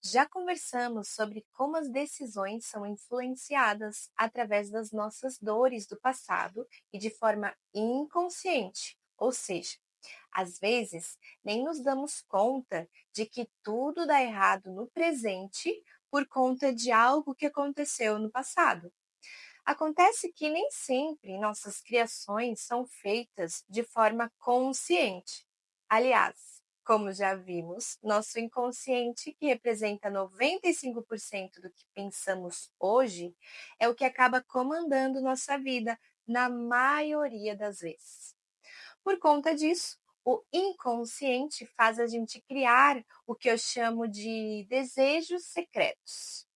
Já conversamos sobre como as decisões são influenciadas através das nossas dores do passado e de forma inconsciente, ou seja, às vezes nem nos damos conta de que tudo dá errado no presente por conta de algo que aconteceu no passado. Acontece que nem sempre nossas criações são feitas de forma consciente. Aliás, como já vimos, nosso inconsciente, que representa 95% do que pensamos hoje, é o que acaba comandando nossa vida na maioria das vezes. Por conta disso, o inconsciente faz a gente criar o que eu chamo de desejos secretos.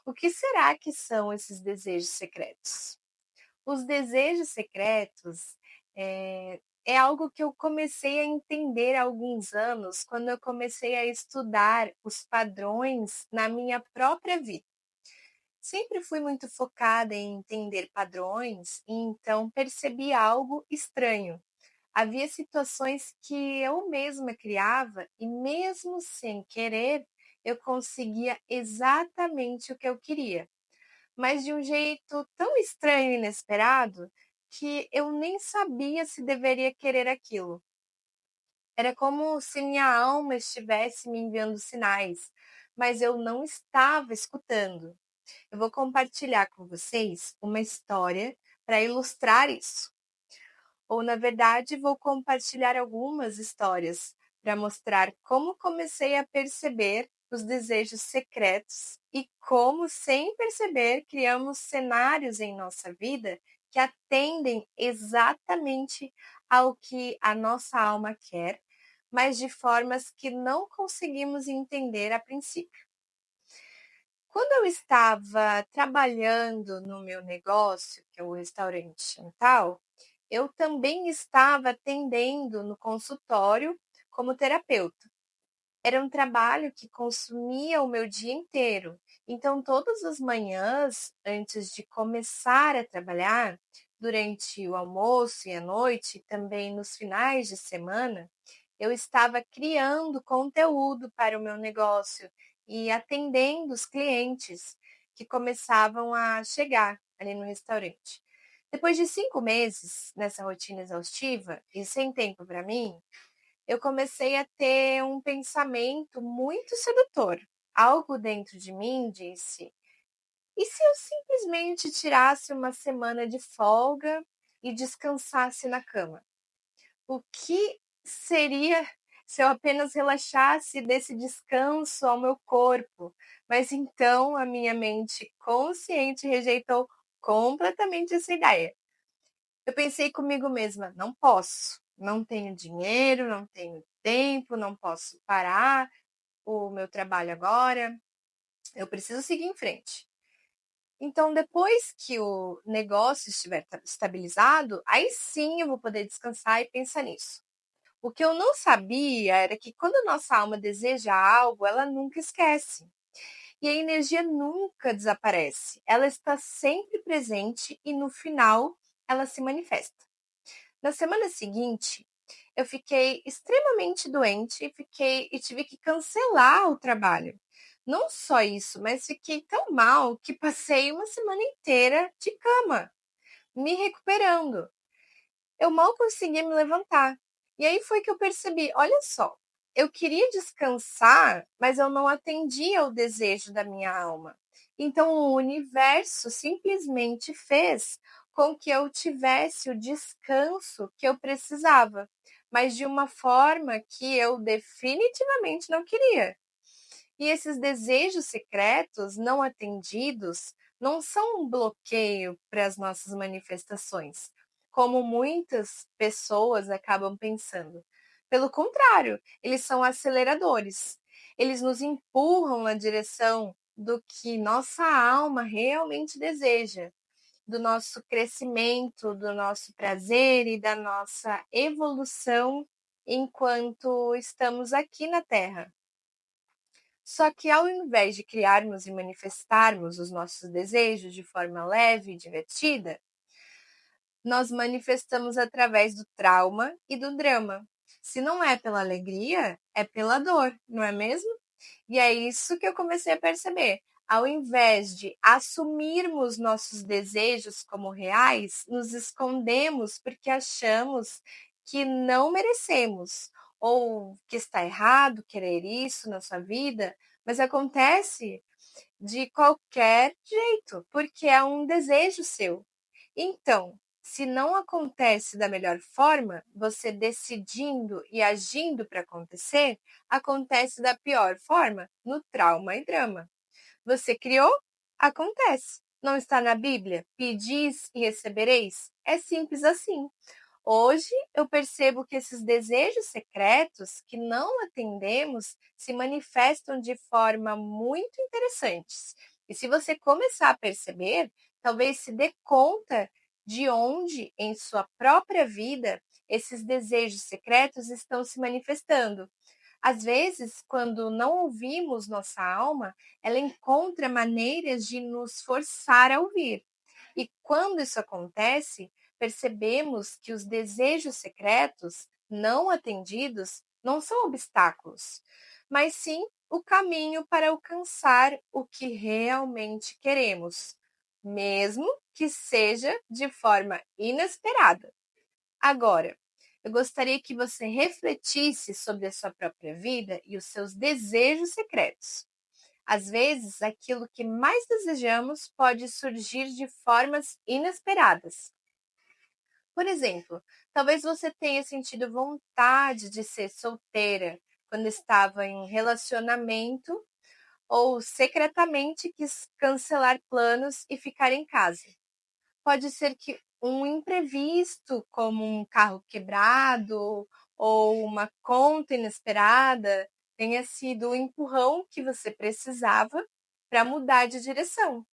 O que será que são esses desejos secretos? Os desejos secretos é algo que eu comecei a entender há alguns anos, quando eu comecei a estudar os padrões na minha própria vida. Sempre fui muito focada em entender padrões e então percebi algo estranho. Havia situações que eu mesma criava e, mesmo sem querer, eu conseguia exatamente o que eu queria, mas de um jeito tão estranho e inesperado que eu nem sabia se deveria querer aquilo. Era como se minha alma estivesse me enviando sinais, mas eu não estava escutando. Eu vou compartilhar com vocês uma história para ilustrar isso. Ou, na verdade, vou compartilhar algumas histórias para mostrar como comecei a perceber os desejos secretos e como, sem perceber, criamos cenários em nossa vida que atendem exatamente ao que a nossa alma quer, mas de formas que não conseguimos entender a princípio. Quando eu estava trabalhando no meu negócio, que é o restaurante Chantal, eu também estava atendendo no consultório como terapeuta. Era um trabalho que consumia o meu dia inteiro. Então, todas as manhãs, antes de começar a trabalhar, durante o almoço e à noite, também nos finais de semana, eu estava criando conteúdo para o meu negócio e atendendo os clientes que começavam a chegar ali no restaurante. Depois de 5 meses nessa rotina exaustiva e sem tempo para mim, eu comecei a ter um pensamento muito sedutor. Algo dentro de mim disse: e se eu simplesmente tirasse uma semana de folga e descansasse na cama? O que seria se eu apenas relaxasse desse descanso ao meu corpo? Mas então a minha mente consciente rejeitou completamente essa ideia. Eu pensei comigo mesma: não posso, não tenho dinheiro, não tenho tempo, não posso parar o meu trabalho agora, eu preciso seguir em frente. Então, depois que o negócio estiver estabilizado, aí sim eu vou poder descansar e pensar nisso. O que eu não sabia era que quando a nossa alma deseja algo, ela nunca esquece. E a energia nunca desaparece. Ela está sempre presente e no final ela se manifesta. Na semana seguinte, eu fiquei extremamente doente e tive que cancelar o trabalho. Não só isso, mas fiquei tão mal que passei uma semana inteira de cama, me recuperando. Eu mal conseguia me levantar. E aí foi que eu percebi, olha só, eu queria descansar, mas eu não atendia ao desejo da minha alma. Então o universo simplesmente fez com que eu tivesse o descanso que eu precisava, mas de uma forma que eu definitivamente não queria. E esses desejos secretos não atendidos não são um bloqueio para as nossas manifestações, como muitas pessoas acabam pensando. Pelo contrário, eles são aceleradores. Eles nos empurram na direção do que nossa alma realmente deseja, do nosso crescimento, do nosso prazer e da nossa evolução enquanto estamos aqui na Terra. Só que ao invés de criarmos e manifestarmos os nossos desejos de forma leve e divertida, nós manifestamos através do trauma e do drama. Se não é pela alegria, é pela dor, não é mesmo? E é isso que eu comecei a perceber. Ao invés de assumirmos nossos desejos como reais, nos escondemos porque achamos que não merecemos ou que está errado querer isso na sua vida, mas acontece de qualquer jeito, porque é um desejo seu. Então, se não acontece da melhor forma, você decidindo e agindo para acontecer, acontece da pior forma, no trauma e drama. Você criou? Acontece. Não está na Bíblia? Pedis e recebereis? É simples assim. Hoje eu percebo que esses desejos secretos que não atendemos se manifestam de forma muito interessantes. E se você começar a perceber, talvez se dê conta de onde em sua própria vida esses desejos secretos estão se manifestando. Às vezes, quando não ouvimos nossa alma, ela encontra maneiras de nos forçar a ouvir. E quando isso acontece, percebemos que os desejos secretos não atendidos não são obstáculos, mas sim o caminho para alcançar o que realmente queremos, mesmo que seja de forma inesperada. Agora, eu gostaria que você refletisse sobre a sua própria vida e os seus desejos secretos. Às vezes, aquilo que mais desejamos pode surgir de formas inesperadas. Por exemplo, talvez você tenha sentido vontade de ser solteira quando estava em um relacionamento ou secretamente quis cancelar planos e ficar em casa. Pode ser que um imprevisto, como um carro quebrado ou uma conta inesperada, tenha sido o empurrão que você precisava para mudar de direção.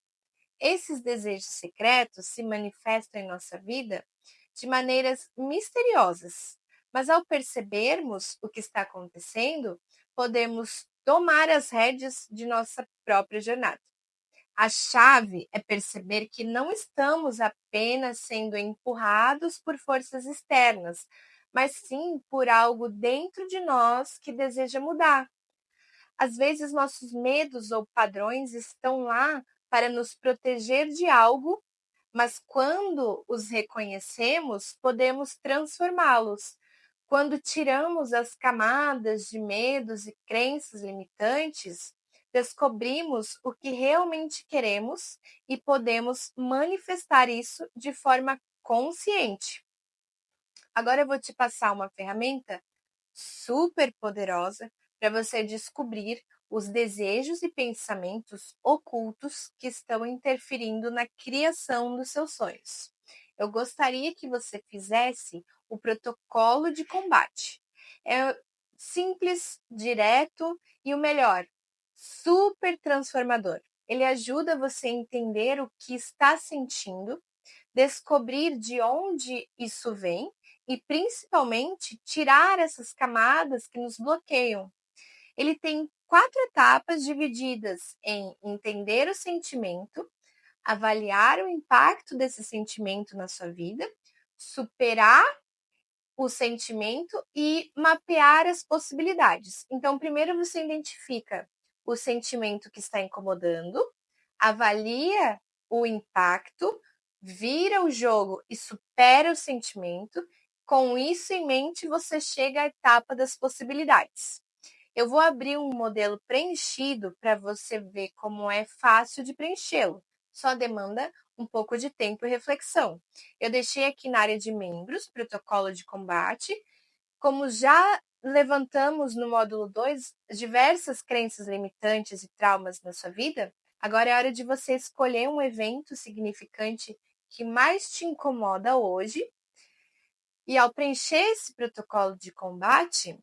Esses desejos secretos se manifestam em nossa vida de maneiras misteriosas, mas ao percebermos o que está acontecendo, podemos tomar as rédeas de nossa própria jornada. A chave é perceber que não estamos apenas sendo empurrados por forças externas, mas sim por algo dentro de nós que deseja mudar. Às vezes, nossos medos ou padrões estão lá para nos proteger de algo, mas quando os reconhecemos, podemos transformá-los. Quando tiramos as camadas de medos e crenças limitantes, descobrimos o que realmente queremos e podemos manifestar isso de forma consciente. Agora eu vou te passar uma ferramenta super poderosa para você descobrir os desejos e pensamentos ocultos que estão interferindo na criação dos seus sonhos. Eu gostaria que você fizesse o protocolo de combate. É simples, direto e o melhor, super transformador. Ele ajuda você a entender o que está sentindo, descobrir de onde isso vem e, principalmente, tirar essas camadas que nos bloqueiam. Ele tem 4 etapas divididas em entender o sentimento, avaliar o impacto desse sentimento na sua vida, superar o sentimento e mapear as possibilidades. Então, primeiro você identifica o sentimento que está incomodando, avalia o impacto, vira o jogo e supera o sentimento. Com isso em mente, você chega à etapa das possibilidades. Eu vou abrir um modelo preenchido para você ver como é fácil de preenchê-lo. Só demanda um pouco de tempo e reflexão. Eu deixei aqui na área de membros, protocolo de combate. Como já levantamos no módulo 2 diversas crenças limitantes e traumas na sua vida, agora é hora de você escolher um evento significante que mais te incomoda hoje. E ao preencher esse protocolo de combate,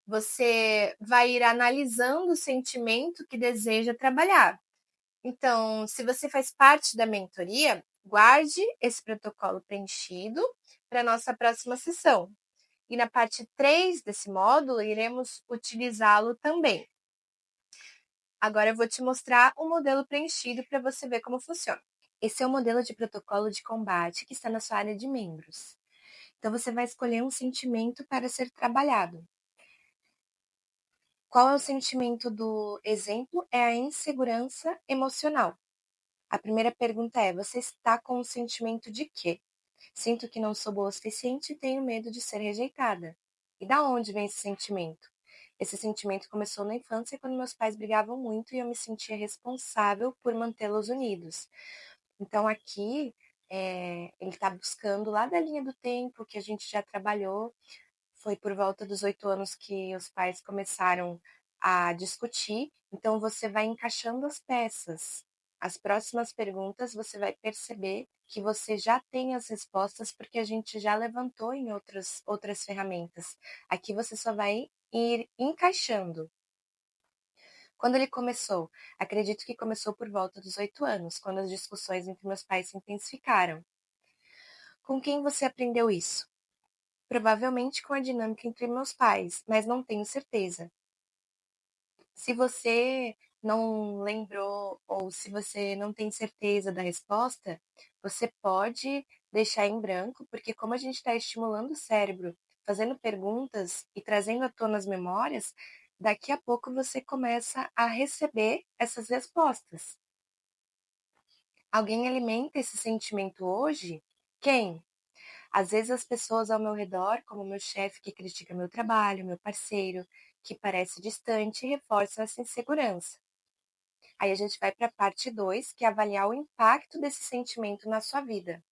você vai ir analisando o sentimento que deseja trabalhar. Então, se você faz parte da mentoria, guarde esse protocolo preenchido para a nossa próxima sessão. E na parte 3 desse módulo, iremos utilizá-lo também. Agora eu vou te mostrar o modelo preenchido para você ver como funciona. Esse é o modelo de protocolo de combate que está na sua área de membros. Então, você vai escolher um sentimento para ser trabalhado. Qual é o sentimento do exemplo? É a insegurança emocional. A primeira pergunta é: você está com o sentimento de quê? Sinto que não sou boa o suficiente e tenho medo de ser rejeitada. E da onde vem esse sentimento? Esse sentimento começou na infância quando meus pais brigavam muito e eu me sentia responsável por mantê-los unidos. Então aqui ele está buscando lá da linha do tempo que a gente já trabalhou. Foi por volta dos 8 anos que os pais começaram a discutir. Então você vai encaixando as peças. As próximas perguntas você vai perceber que você já tem as respostas porque a gente já levantou em outras ferramentas. Aqui você só vai ir encaixando. Quando ele começou? Acredito que começou por volta dos 8 anos, quando as discussões entre meus pais se intensificaram. Com quem você aprendeu isso? Provavelmente com a dinâmica entre meus pais, mas não tenho certeza. Se você não lembrou ou se você não tem certeza da resposta, você pode deixar em branco, porque como a gente está estimulando o cérebro, fazendo perguntas e trazendo à tona as memórias, daqui a pouco você começa a receber essas respostas. Alguém alimenta esse sentimento hoje? Quem? Às vezes as pessoas ao meu redor, como meu chefe que critica meu trabalho, meu parceiro que parece distante, reforçam essa insegurança. Aí a gente vai para a parte 2, que é avaliar o impacto desse sentimento na sua vida.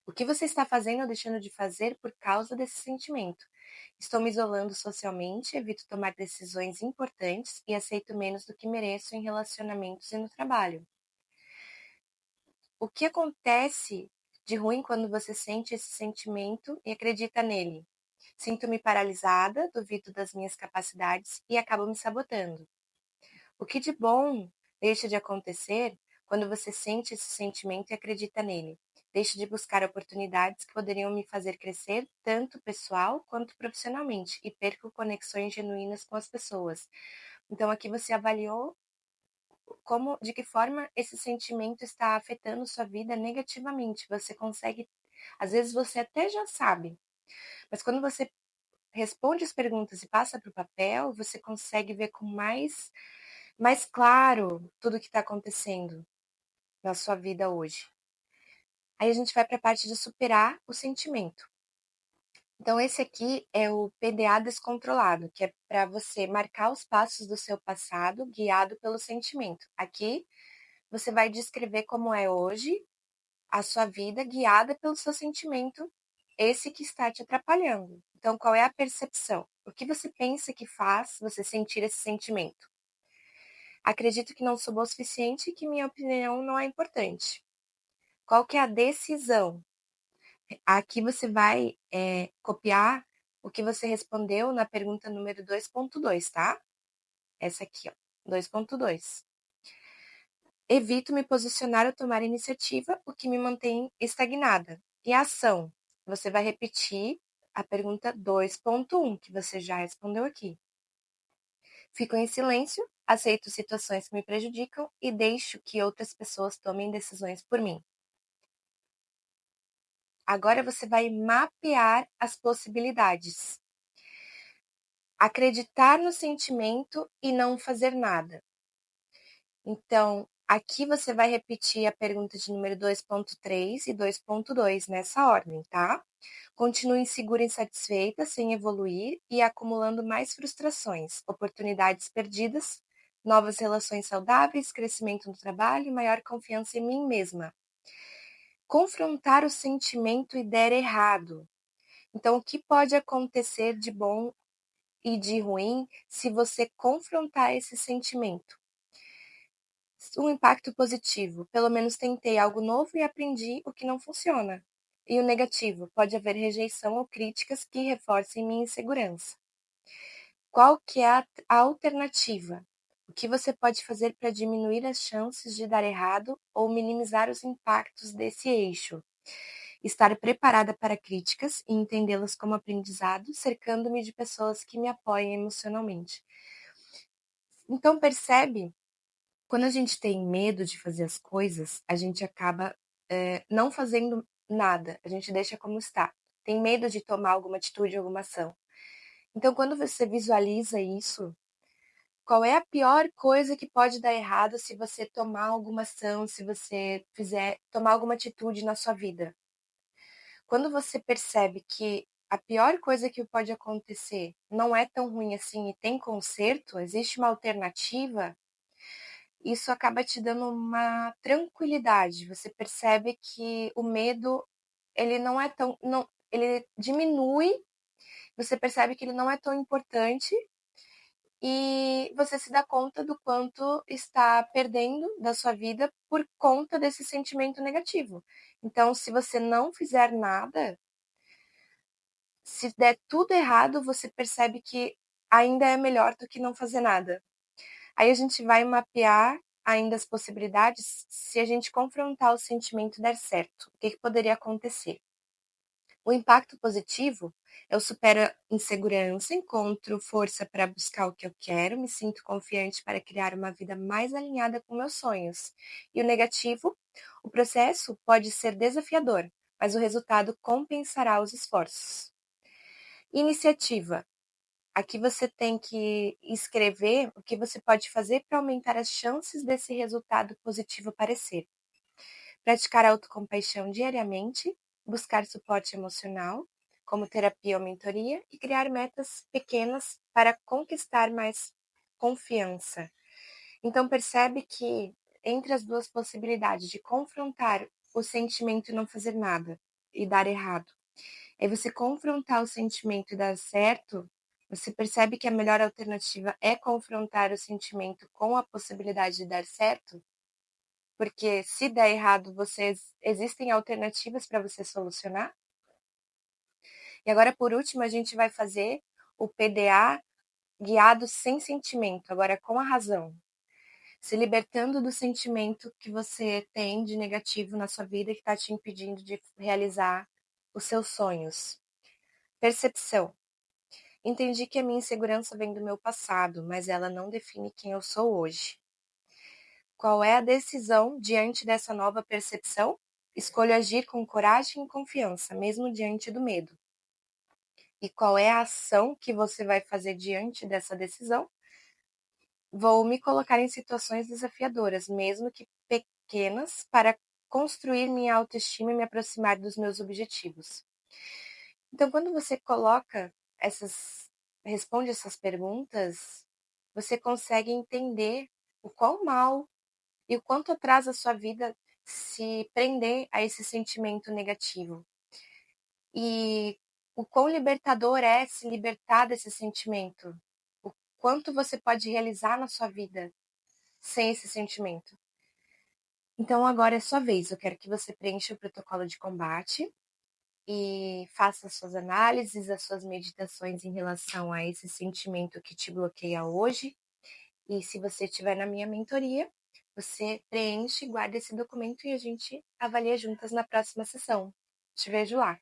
O que você está fazendo ou deixando de fazer por causa desse sentimento? Estou me isolando socialmente, evito tomar decisões importantes e aceito menos do que mereço em relacionamentos e no trabalho. O que acontece de ruim quando você sente esse sentimento e acredita nele? Sinto-me paralisada, duvido das minhas capacidades e acabo me sabotando. O que de bom deixa de acontecer quando você sente esse sentimento e acredita nele? Deixo de buscar oportunidades que poderiam me fazer crescer, tanto pessoal quanto profissionalmente, e perco conexões genuínas com as pessoas. Então, aqui você avaliou de que forma esse sentimento está afetando sua vida negativamente. Você consegue, às vezes você até já sabe, mas quando você responde as perguntas e passa para o papel, você consegue ver com mais claro tudo o que está acontecendo na sua vida hoje. Aí a gente vai para a parte de superar o sentimento. Então, esse aqui é o PDA descontrolado, que é para você marcar os passos do seu passado guiado pelo sentimento. Aqui você vai descrever como é hoje a sua vida guiada pelo seu sentimento, esse que está te atrapalhando. Então, qual é a percepção? O que você pensa que faz você sentir esse sentimento? Acredito que não sou boa o suficiente e que minha opinião não é importante. Qual que é a decisão? Aqui você vai copiar o que você respondeu na pergunta número 2.2, tá? Essa aqui, ó, 2.2. Evito me posicionar ou tomar iniciativa, o que me mantém estagnada. E a ação? Você vai repetir a pergunta 2.1, que você já respondeu aqui. Fico em silêncio, aceito situações que me prejudicam e deixo que outras pessoas tomem decisões por mim. Agora você vai mapear as possibilidades. Acreditar no sentimento e não fazer nada. Então, aqui você vai repetir a pergunta de número 2.3 e 2.2 nessa ordem, tá? Continue insegura e insatisfeita, sem evoluir e acumulando mais frustrações, oportunidades perdidas, novas relações saudáveis, crescimento no trabalho e maior confiança em mim mesma. Confrontar o sentimento e der errado. Então, o que pode acontecer de bom e de ruim se você confrontar esse sentimento? Um impacto positivo, pelo menos tentei algo novo e aprendi o que não funciona. E o negativo, pode haver rejeição ou críticas que reforcem minha insegurança. Qual que é a alternativa? O que você pode fazer para diminuir as chances de dar errado ou minimizar os impactos desse eixo? Estar preparada para críticas e entendê-las como aprendizado, cercando-me de pessoas que me apoiem emocionalmente. Então, percebe? Quando a gente tem medo de fazer as coisas, a gente acaba não fazendo nada, a gente deixa como está. Tem medo de tomar alguma atitude, alguma ação. Então, quando você visualiza isso, qual é a pior coisa que pode dar errado se você tomar alguma ação, se você tomar alguma atitude na sua vida? Quando você percebe que a pior coisa que pode acontecer não é tão ruim assim e tem conserto, existe uma alternativa, isso acaba te dando uma tranquilidade. Você percebe que o medo, ele não é tão, não, ele diminui, você percebe que ele não é tão importante e você se dá conta do quanto está perdendo da sua vida por conta desse sentimento negativo. Então, se você não fizer nada, se der tudo errado, você percebe que ainda é melhor do que não fazer nada. Aí a gente vai mapear ainda as possibilidades se a gente confrontar o sentimento e der certo. O que poderia acontecer? O impacto positivo, eu supero a insegurança, encontro força para buscar o que eu quero, me sinto confiante para criar uma vida mais alinhada com meus sonhos. E o negativo, o processo pode ser desafiador, mas o resultado compensará os esforços. Iniciativa. Aqui você tem que escrever o que você pode fazer para aumentar as chances desse resultado positivo aparecer. Praticar autocompaixão diariamente, buscar suporte emocional, como terapia ou mentoria, e criar metas pequenas para conquistar mais confiança. Então percebe que entre as duas possibilidades de confrontar o sentimento e não fazer nada e dar errado, aí você confrontar o sentimento e dar certo, você percebe que a melhor alternativa é confrontar o sentimento com a possibilidade de dar certo, porque se der errado, existem alternativas para você solucionar. E agora, por último, a gente vai fazer o PDA guiado sem sentimento, agora com a razão. Se libertando do sentimento que você tem de negativo na sua vida que está te impedindo de realizar os seus sonhos. Percepção. Entendi que a minha insegurança vem do meu passado, mas ela não define quem eu sou hoje. Qual é a decisão diante dessa nova percepção? Escolho agir com coragem e confiança, mesmo diante do medo. E qual é a ação que você vai fazer diante dessa decisão? Vou me colocar em situações desafiadoras, mesmo que pequenas, para construir minha autoestima e me aproximar dos meus objetivos. Então, quando você responde essas perguntas, você consegue entender o quão mal e o quanto atrasa a sua vida se prender a esse sentimento negativo. E o quão libertador é se libertar desse sentimento. O quanto você pode realizar na sua vida sem esse sentimento. Então agora é sua vez. Eu quero que você preencha o protocolo de combate e faça as suas análises, as suas meditações em relação a esse sentimento que te bloqueia hoje. E se você estiver na minha mentoria, você preenche, guarda esse documento e a gente avalia juntas na próxima sessão. Te vejo lá.